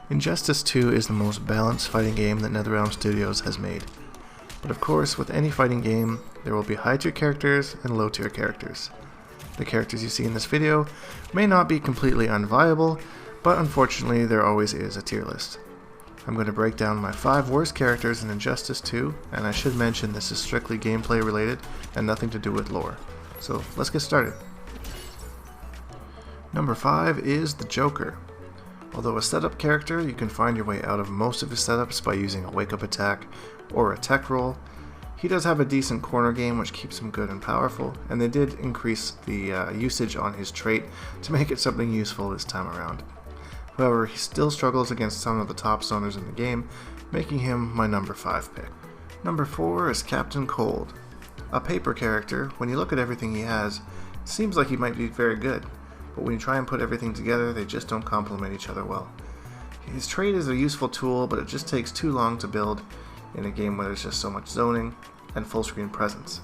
Injustice 2 is the most balanced fighting game that NetherRealm Studios has made. But of course, with any fighting game, there will be high tier characters and low tier characters. The characters you see in this video may not be completely unviable, but unfortunately there always is a tier list. I'm going to break down my 5 worst characters in Injustice 2, and I should mention this is strictly gameplay related and nothing to do with lore. So let's get started. Number 5 is the Joker. Although a setup character, you can find your way out of most of his setups by using a wake-up attack or a tech roll. He does have a decent corner game which keeps him good and powerful, and they did increase the usage on his trait to make it something useful this time around. However, he still struggles against some of the top zoners in the game, making him my number 5 pick. Number 4 is Captain Cold. A paper character, when you look at everything he has, it seems like he might be very good. But when you try and put everything together, they just don't complement each other well. His trait is a useful tool, but it just takes too long to build in a game where there's just so much zoning and full screen presence.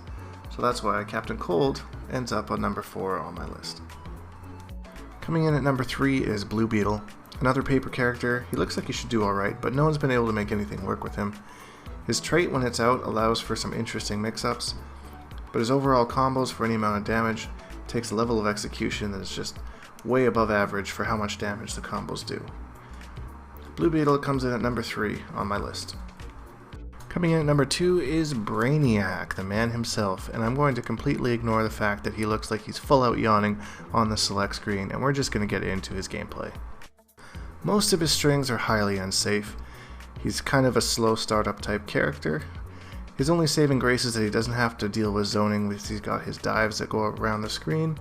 So that's why Captain Cold ends up on number 4 on my list. Coming in at number 3 is Blue Beetle. Another paper character. He looks like he should do alright, but no one's been able to make anything work with him. His trait when it's out allows for some interesting mix-ups, but his overall combos for any amount of damage takes a level of execution that is just way above average for how much damage the combos do. Blue Beetle comes in at number 3 on my list. Coming in at number 2 is Brainiac, the man himself, and I'm going to completely ignore the fact that he looks like he's full out yawning on the select screen, and we're just going to get into his gameplay. Most of his strings are highly unsafe. He's kind of a slow startup type character. His only saving grace is that he doesn't have to deal with zoning because he's got his dives that go around the screen.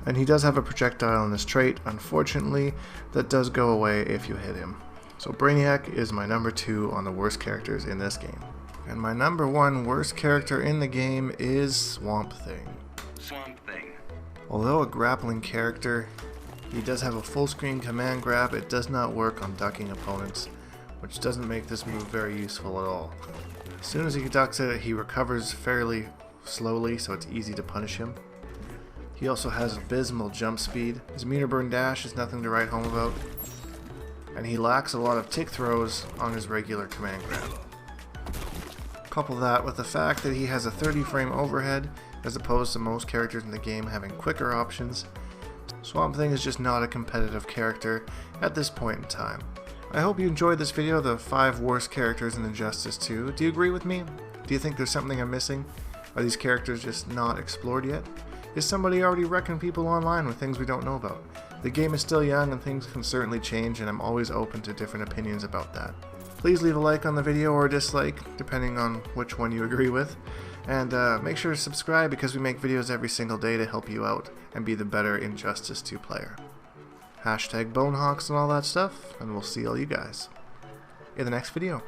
And he does have a projectile in his trait, unfortunately, that does go away if you hit him. So Brainiac is my number 2 on the worst characters in this game. And my number 1 worst character in the game is Swamp Thing. Although a grappling character, he does have a full screen command grab. It does not work on ducking opponents, which doesn't make this move very useful at all. As soon as he ducks it, he recovers fairly slowly, so it's easy to punish him. He also has abysmal jump speed. His meter burn dash is nothing to write home about. And he lacks a lot of tick throws on his regular command grab. Couple that with the fact that he has a 30 frame overhead, as opposed to most characters in the game having quicker options. Swamp Thing is just not a competitive character at this point in time. I hope you enjoyed this video, the 5 worst characters in Injustice 2. Do you agree with me? Do you think there's something I'm missing? Are these characters just not explored yet? Is somebody already wrecking people online with things we don't know about? The game is still young and things can certainly change, and I'm always open to different opinions about that. Please leave a like on the video or a dislike, depending on which one you agree with. And make sure to subscribe because we make videos every single day to help you out and be the better Injustice 2 player. Hashtag Bonehawks and all that stuff, and we'll see all you guys in the next video.